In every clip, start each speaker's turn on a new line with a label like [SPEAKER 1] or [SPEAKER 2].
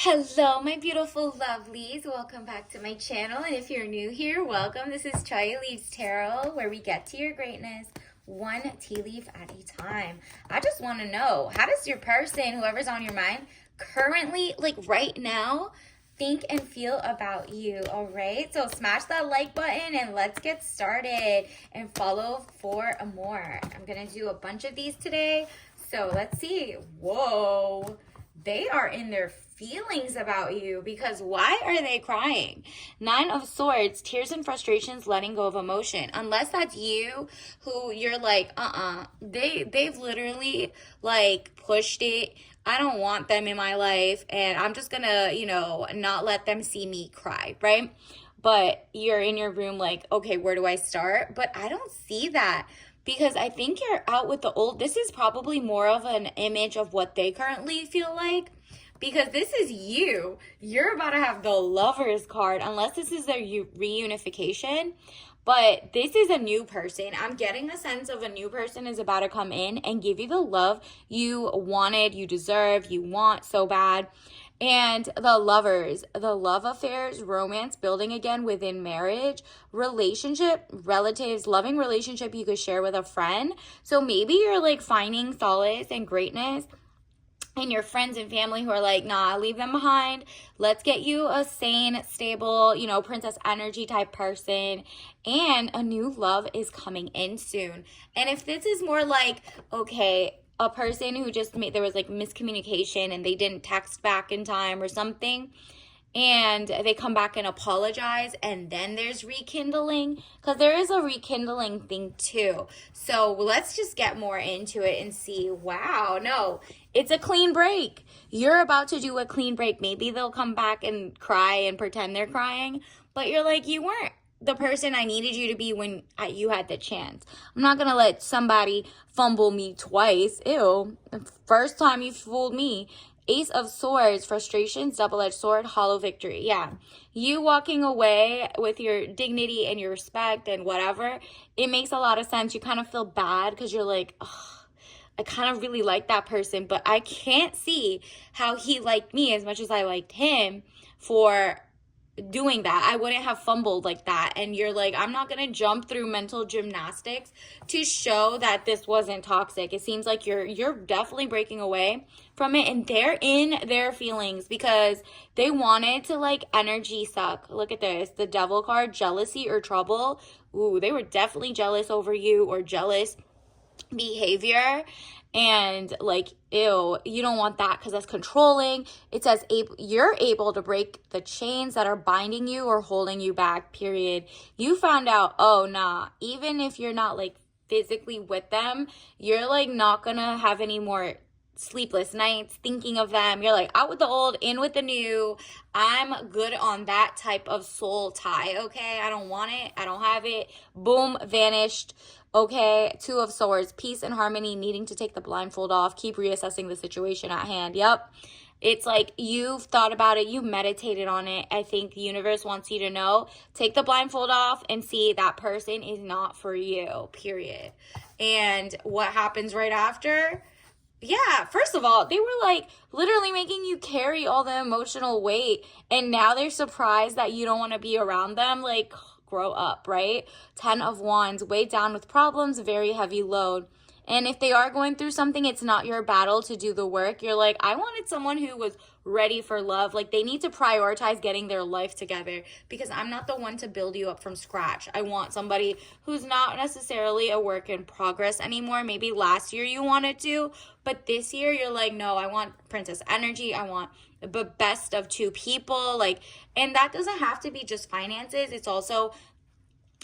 [SPEAKER 1] Hello, my beautiful lovelies. Welcome back to my channel. And if you're new here, welcome. This is Chai Leaves Tarot, where we get to your greatness one tea leaf at a time. I just want to know, how does your person, whoever's on your mind, currently, like right now, think and feel about you? All right, so smash that like button and let's get started and follow for more. I'm gonna do a bunch of these today, so let's see. Whoa, they are in their feelings about you, because why are they crying? Nine of Swords, tears and frustrations, letting go of emotion. Unless that's you, who you're like, they've literally like pushed it. I don't want them in my life, and I'm just gonna, not let them see me cry, right? But you're in your room like, okay, where do I start? But I don't see that, because I think you're out with the old. This is probably more of an image of what they currently feel like, because this is you. You're about to have the Lovers card, unless this is their reunification. But this is a new person. I'm getting a sense of a new person is about to come in and give you the love you wanted, you deserve, you want so bad. And the Lovers, the love affairs, romance building again within marriage, relationship, relatives, loving relationship you could share with a friend. So maybe you're like finding solace and greatness and your friends and family who are like, nah, leave them behind. Let's get you a sane, stable, princess energy type person. And a new love is coming in soon. And if this is more like, okay, a person who just made, there was like miscommunication and they didn't text back in time or something, and they come back and apologize, and then there's rekindling, because there is a rekindling thing too. So let's just get more into it and see. Wow, no, it's a clean break. You're about to do a clean break. Maybe they'll come back and cry and pretend they're crying, but you're like, you weren't the person I needed you to be when you had the chance. I'm not gonna let somebody fumble me twice. Ew. First time you fooled me. Ace of Swords, frustrations, double-edged sword, hollow victory. Yeah. You walking away with your dignity and your respect and whatever, it makes a lot of sense. You kind of feel bad because you're like, oh, I kind of really like that person, but I can't see how he liked me as much as I liked him for doing that. I wouldn't have fumbled like that. And you're like, I'm not going to jump through mental gymnastics to show that this wasn't toxic. It seems like you're definitely breaking away from it, and they're in their feelings because they wanted to like energy suck. Look at this, the Devil card, jealousy or trouble. Ooh, they were definitely jealous over you, or jealous behavior, and like, ew, you don't want that because that's controlling. It says you're able to break the chains that are binding you or holding you back, period. You found out, oh nah, even if you're not like physically with them, you're like not gonna have any more sleepless nights thinking of them. You're like, out with the old, in with the new. I'm good on that type of soul tie. Okay, I don't want it, I don't have it. Boom, vanished. Okay, Two of Swords, peace and harmony, needing to take the blindfold off, keep reassessing the situation at hand. Yep. It's like you've thought about it, you meditated on it. I think the universe wants you to know, take the blindfold off and see that person is not for you, period. And what happens right after? Yeah, first of all, they were like literally making you carry all the emotional weight, and now they're surprised that you don't want to be around them. Like, grow up, right? 10 of Wands, weighed down with problems, very heavy load. And if they are going through something, it's not your battle to do the work. You're like, I wanted someone who was ready for love. Like, they need to prioritize getting their life together, because I'm not the one to build you up from scratch. I want somebody who's not necessarily a work in progress anymore. Maybe last year you wanted to, but this year you're like, no, I want princess energy. I want the best of two people. Like, and that doesn't have to be just finances. It's also,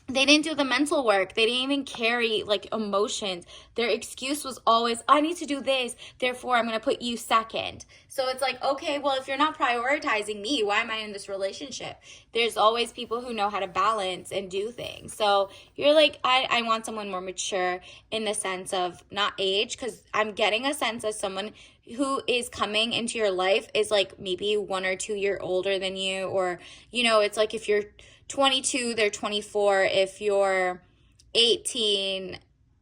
[SPEAKER 1] they didn't do the mental work. They didn't even carry like emotions. Their excuse was always, I need to do this, therefore I'm going to put you second. So it's like, okay, well, if you're not prioritizing me, why am I in this relationship? There's always people who know how to balance and do things. So you're like, I want someone more mature, in the sense of not age, because I'm getting a sense of someone who is coming into your life is like maybe 1 or 2 years older than you, or, it's like if you're 22, they're 24. If you're 18,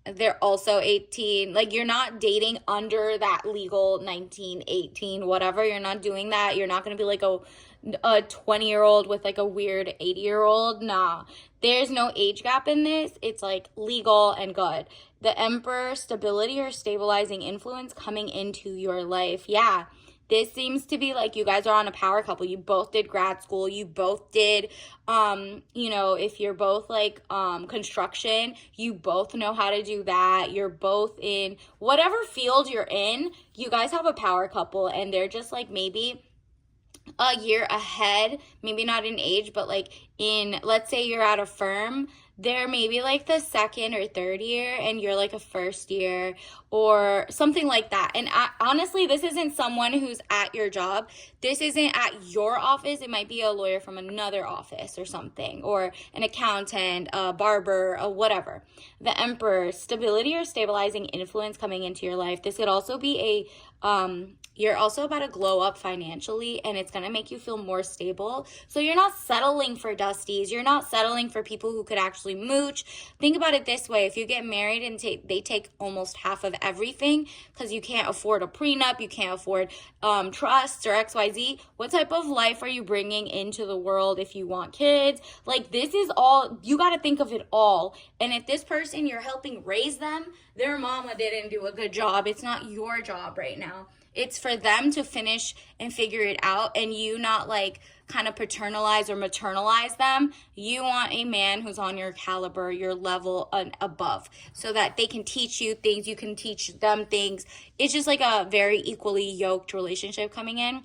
[SPEAKER 1] they're also 18. Like, you're not dating under that legal 19, 18, whatever. You're not doing that. You're not going to be like a 20-year-old with like a weird 80-year-old. Nah, there's no age gap in this. It's like legal and good. The Emperor, stability or stabilizing influence coming into your life. Yeah, this seems to be like you guys are on a power couple. You both did grad school. You both did, you know, if you're both like construction, you both know how to do that. You're both in whatever field you're in. You guys have a power couple, and they're just like maybe a year ahead, maybe not in age, but like in, let's say you're at a firm, they're maybe like the second or third year and you're like a first year or something like that. And honestly, this isn't someone who's at your job. This isn't at your office. It might be a lawyer from another office or something, or an accountant, a barber, a whatever. The Emperor, stability or stabilizing influence coming into your life. This could also be you're also about to glow up financially, and it's going to make you feel more stable. So you're not settling for dusties. You're not settling for people who could actually mooch. Think about it this way. If you get married and they take almost half of everything because you can't afford a prenup, you can't afford trusts or XYZ, what type of life are you bringing into the world if you want kids? Like, this is all, you got to think of it all. And if this person, you're helping raise them, their mama didn't do a good job. It's not your job right now. It's for them to finish and figure it out, and you not like kind of paternalize or maternalize them. You want a man who's on your caliber, your level and above, so that they can teach you things, you can teach them things. It's just like a very equally yoked relationship coming in.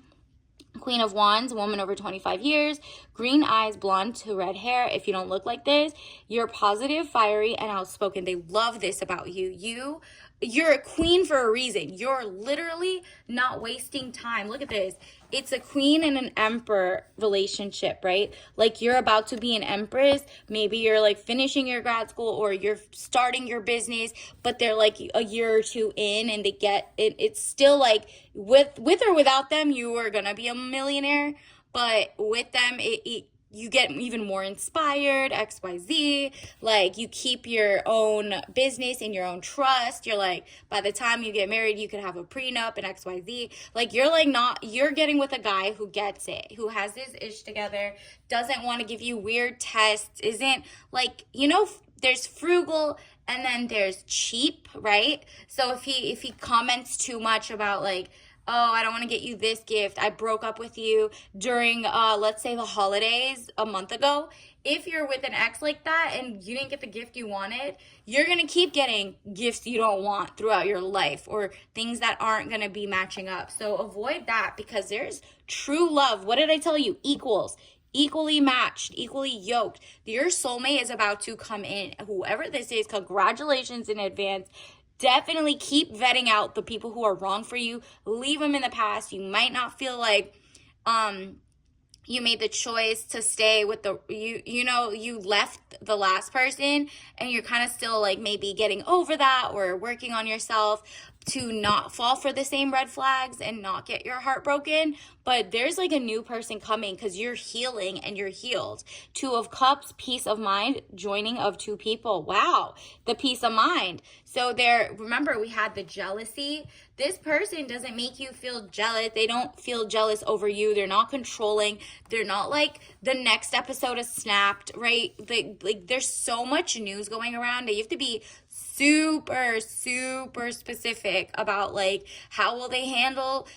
[SPEAKER 1] Queen of Wands, woman over 25 years, green eyes, blonde to red hair. If you don't look like this, you're positive, fiery, and outspoken. They love this about you. You're a queen for a reason. You're literally not wasting time. Look at this. It's a queen and an emperor relationship, right? Like, you're about to be an empress. Maybe you're like finishing your grad school or you're starting your business, but they're like a year or two in and they get it. It's still like with or without them, you are going to be a millionaire. But with them, you get even more inspired, XYZ. Like, you keep your own business and your own trust. You're like, by the time you get married, you could have a prenup and XYZ. Like, you're getting with a guy who gets it, who has his ish together, doesn't want to give you weird tests, isn't like, you know, there's frugal and then there's cheap, right? So if he comments too much about like, oh, I don't want to get you this gift, I broke up with you during, let's say the holidays a month ago. If you're with an ex like that and you didn't get the gift you wanted, you're going to keep getting gifts you don't want throughout your life, or things that aren't going to be matching up. So avoid that, because there's true love. What did I tell you? Equals. Equally matched, equally yoked. Your soulmate is about to come in. Whoever this is, congratulations in advance. Definitely keep vetting out the people who are wrong for you. Leave them in the past. You might not feel like you made the choice to stay with you left the last person and you're kind of still like maybe getting over that or working on yourself to not fall for the same red flags and not get your heart broken. But there's like a new person coming because you're healing and you're healed. Two of Cups, peace of mind, joining of two people. Wow, the peace of mind. So remember we had the jealousy. This person doesn't make you feel jealous. They don't feel jealous over you. They're not controlling. They're not like the next episode is snapped, right? Like there's so much news going around that you have to be super specific about like how will they handle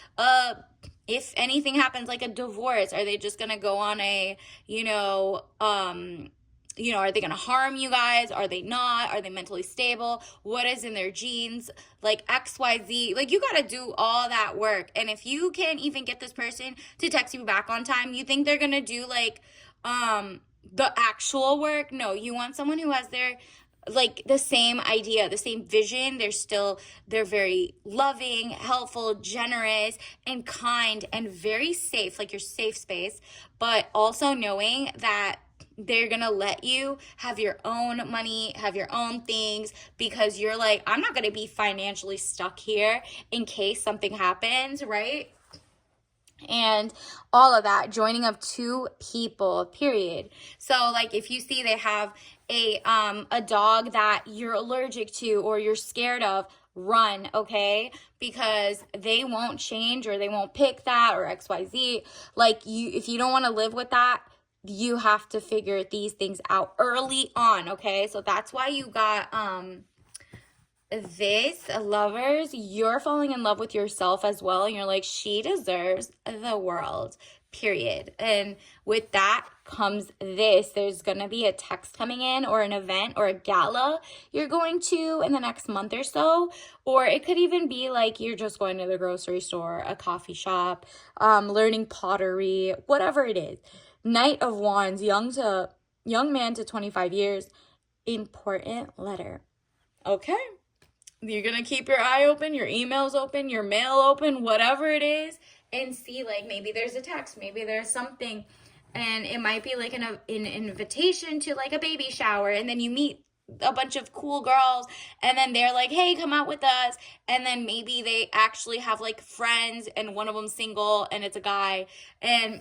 [SPEAKER 1] if anything happens, like a divorce. Are they just gonna go on a are they gonna harm you guys? Are they not? Are they mentally stable? What is in their genes? Like XYZ. Like, you gotta do all that work. And if you can't even get this person to text you back on time, you think they're gonna do like the actual work? No, you want someone who has their like the same idea, the same vision. They're very loving, helpful, generous, and kind, and very safe, like your safe space, but also knowing that they're gonna let you have your own money, have your own things, because you're like, I'm not gonna be financially stuck here in case something happens, right? And all of that, joining of two people, period. So like if you see they have a dog that you're allergic to or you're scared of, run, okay? Because they won't change or they won't pick that or XYZ. Like, if you don't want to live with that, you have to figure these things out early on, okay? So that's why you got this, lovers, you're falling in love with yourself as well, and you're like, she deserves the world, period. And with that comes this. There's gonna be a text coming in or an event or a gala you're going to in the next month or so, or it could even be like you're just going to the grocery store, a coffee shop, learning pottery, whatever it is. Knight of Wands, young man to 25 years, important letter, okay? You're going to keep your eye open, your emails open, your mail open, whatever it is, and see, like, maybe there's a text, maybe there's something, and it might be like an invitation to like a baby shower, and then you meet a bunch of cool girls, and then they're like, hey, come out with us, and then maybe they actually have like friends, and one of them's single, and it's a guy, and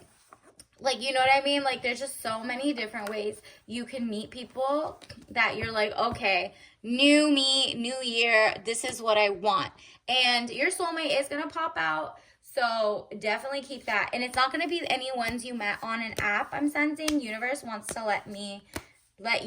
[SPEAKER 1] like, you know what I mean? Like, there's just so many different ways you can meet people that you're like, okay, new me, new year, this is what I want. And your soulmate is going to pop out. So definitely keep that. And it's not going to be any ones you met on an app, I'm sensing. Universe wants to let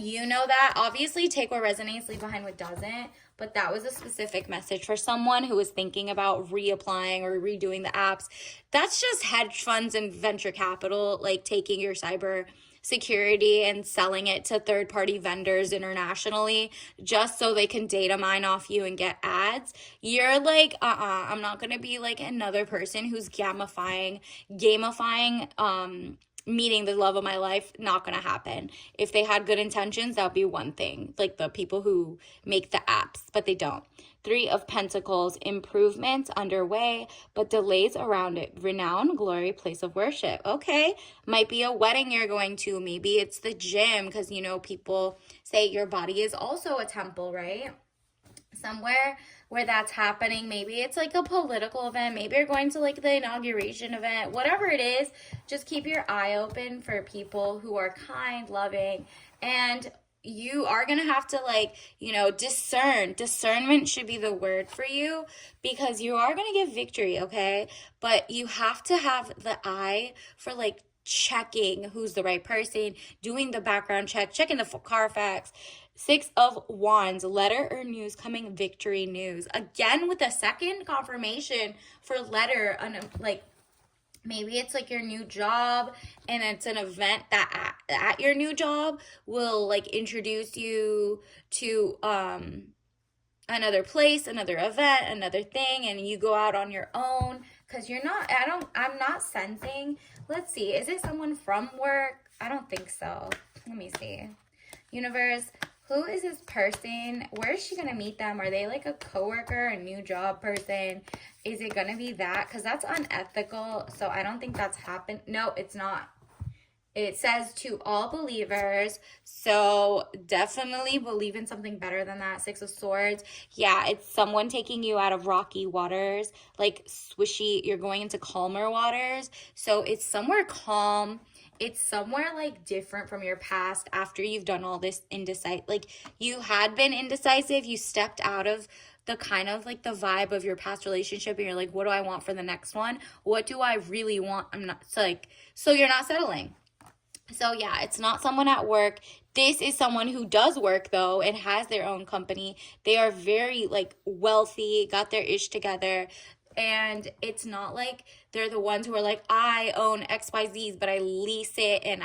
[SPEAKER 1] you know that. Obviously, take what resonates, leave behind what doesn't. But that was a specific message for someone who was thinking about reapplying or redoing the apps. That's just hedge funds and venture capital, like taking your cyber security and selling it to third-party vendors internationally just so they can data mine off you and get ads. You're like, I'm not going to be like another person who's gamifying meeting the love of my life. Not gonna happen. If they had good intentions, that would be one thing, like the people who make the apps, but they don't. 3 of Pentacles, improvements underway, but delays around it. Renown, glory, place of worship. Okay, might be a wedding you're going to. Maybe it's the gym, because you know people say your body is also a temple, right? Somewhere where that's happening. Maybe it's like a political event. Maybe you're going to like the inauguration event. Whatever it is, just keep your eye open for people who are kind, loving, and you are going to have to, like, you know, discern. Discernment should be the word for you, because you are going to get victory, okay? But you have to have the eye for like checking who's the right person, doing the background check, checking the Carfax. 6 of Wands, letter or news coming, victory news. Again, with a second confirmation for letter, like maybe it's like your new job and it's an event that at your new job will like introduce you to another place, another event, another thing, and you go out on your own, because I'm not sensing. Let's see, is it someone from work? I don't think so. Let me see. Universe, who is this person? Where is she going to meet them? Are they like a coworker, a new job person? Is it going to be that? Because that's unethical. So I don't think that's happened. No, it's not. It says to all believers. So definitely believe in something better than that. 6 of Swords. Yeah, it's someone taking you out of rocky waters, like swishy. You're going into calmer waters. So it's somewhere calm. It's somewhere like different from your past after you've done all this like you had been indecisive. You stepped out of the kind of like the vibe of your past relationship, and you're like, what do I want for the next one? What do I really want? I'm not so you're not settling. So yeah, it's not someone at work. This is someone who does work though and has their own company. They are very like wealthy, got their ish together. And it's not like they're the ones who are like, I own XYZs, but I lease it. And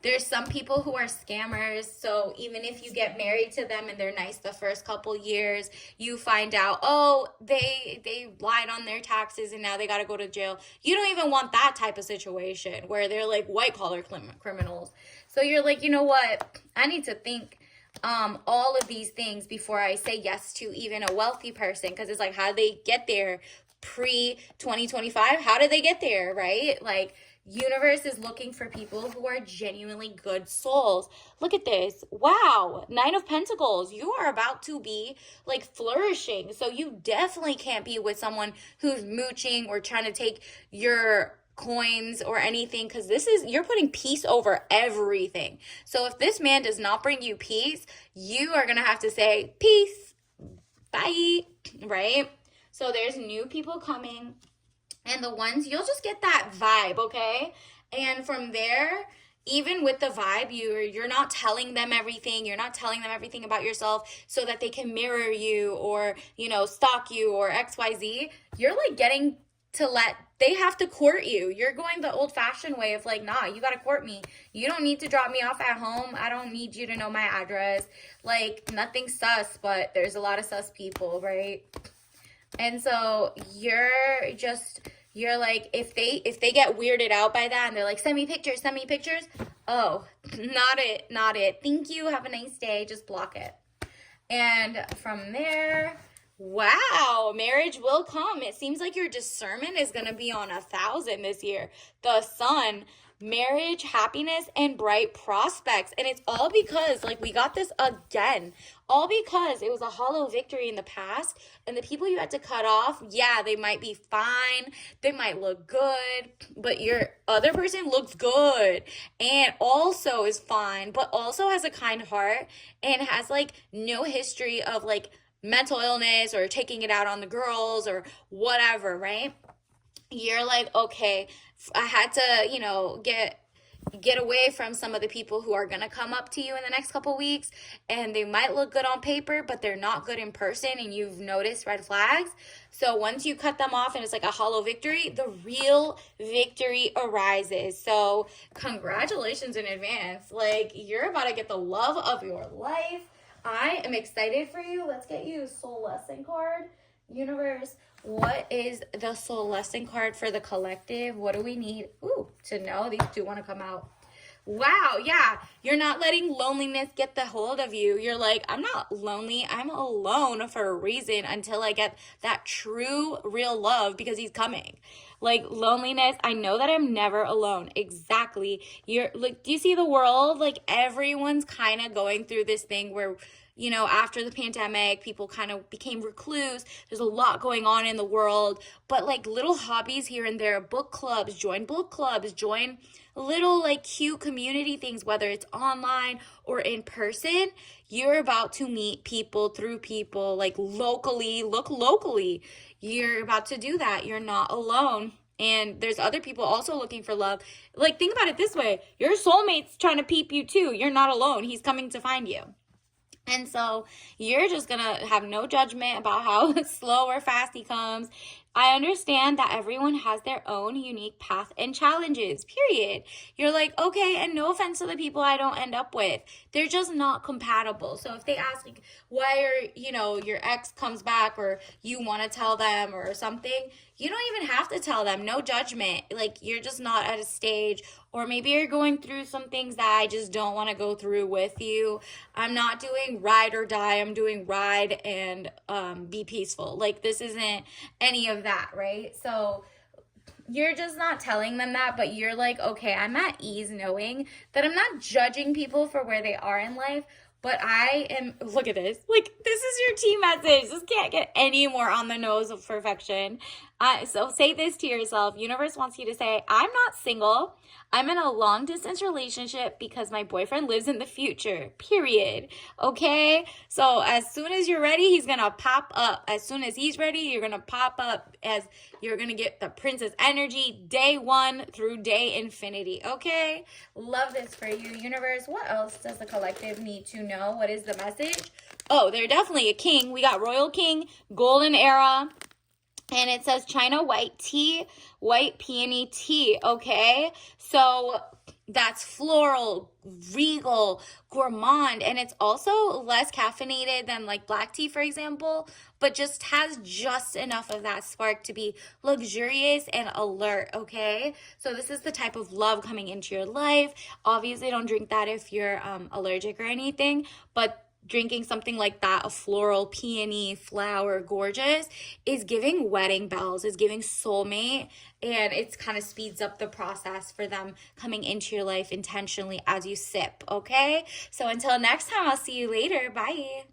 [SPEAKER 1] there's some people who are scammers. So even if you get married to them and they're nice the first couple years, you find out, oh, they lied on their taxes and now they got to go to jail. You don't even want that type of situation where they're like white collar criminals. So you're like, you know what? I need to think all of these things before I say yes to even a wealthy person, because it's like, how did they get there pre-2025? How did they get there, right? Like, universe is looking for people who are genuinely good souls. Look at this. Wow. 9 of Pentacles. You are about to be like flourishing. So you definitely can't be with someone who's mooching or trying to take your coins or anything, because you're putting peace over everything. So if this man does not bring you peace, you are gonna have to say peace, bye, right? So there's new people coming, and the ones, you'll just get that vibe, okay? And from there, even with the vibe, you're not telling them everything. You're not telling them everything about yourself so that they can mirror you or, stalk you or XYZ. You're like getting to they have to court you. You're going the old fashioned way of like, nah, you got to court me. You don't need to drop me off at home. I don't need you to know my address. Like, nothing sus, but there's a lot of sus people, right? And so you're like, if they get weirded out by that and they're like, send me pictures. Oh, not it. Thank you. Have a nice day. Just block it. And from there, wow, marriage will come. It seems like your discernment is going to be on 1,000 this year. The sun, marriage, happiness, and bright prospects. And it's all because, like, we got this again. All because it was a hollow victory in the past. And the people you had to cut off, yeah, they might be fine. They might look good. But your other person looks good. And also is fine. But also has a kind heart. And has, like, no history of, like, mental illness or taking it out on the girls or whatever, right? You're like, okay, I had to, get away from some of the people who are going to come up to you in the next couple weeks, and they might look good on paper, but they're not good in person, and you've noticed red flags. So once you cut them off and it's like a hollow victory, the real victory arises. So congratulations in advance. Like, you're about to get the love of your life. I am excited for you. Let's get you a soul lesson card. Universe, what is the soul lesson card for the collective? What do we need to know? These two want to come out. Wow, yeah. You're not letting loneliness get the hold of you. You're like, I'm not lonely. I'm alone for a reason until I get that true, real love, because he's coming. Like, loneliness, I know that I'm never alone. Exactly. You're like, do you see the world? Like, everyone's kind of going through this thing where, after the pandemic, people kind of became recluse. There's a lot going on in the world, but like little hobbies here and there, book clubs, join little like cute community things, whether it's online or in person. You're about to meet people through people, like locally. You're about to do that. You're not alone. And there's other people also looking for love. Like, think about it this way. Your soulmate's trying to peep you too. You're not alone. He's coming to find you. And so you're just going to have no judgment about how slow or fast he comes. I understand that everyone has their own unique path and challenges, period. You're like, okay, and no offense to the people I don't end up with. They're just not compatible. So if they ask, like, why your ex comes back, or you want to tell them or something, you don't even have to tell them. No judgment. Like, you're just not at a stage, or maybe you're going through some things that I just don't want to go through with you. I'm not doing ride or die. I'm doing ride and be peaceful. Like, this isn't any of that, right? So you're just not telling them that, but you're like, okay, I'm at ease knowing that I'm not judging people for where they are in life, but I am, look at this. Like, this is your team message. This can't get any more on the nose of perfection. So say this to yourself. Universe wants you to say, I'm not single. I'm in a long distance relationship because my boyfriend lives in the future, period. Okay? So as soon as you're ready, he's going to pop up. As soon as he's ready, you're going to pop up, as you're going to get the princess energy day one through day infinity. Okay? Love this for you, universe. What else does the collective need to know? What is the message? Oh, they're definitely a king. We got royal king, golden era. And it says China white tea, white peony tea, okay? So that's floral, regal, gourmand, and it's also less caffeinated than like black tea, for example, but just has just enough of that spark to be luxurious and alert, okay? So this is the type of love coming into your life. Obviously, don't drink that if you're allergic or anything, but drinking something like that, a floral, peony, flower, gorgeous, is giving wedding bells, is giving soulmate, and it kind of speeds up the process for them coming into your life intentionally as you sip, okay? So until next time, I'll see you later. Bye.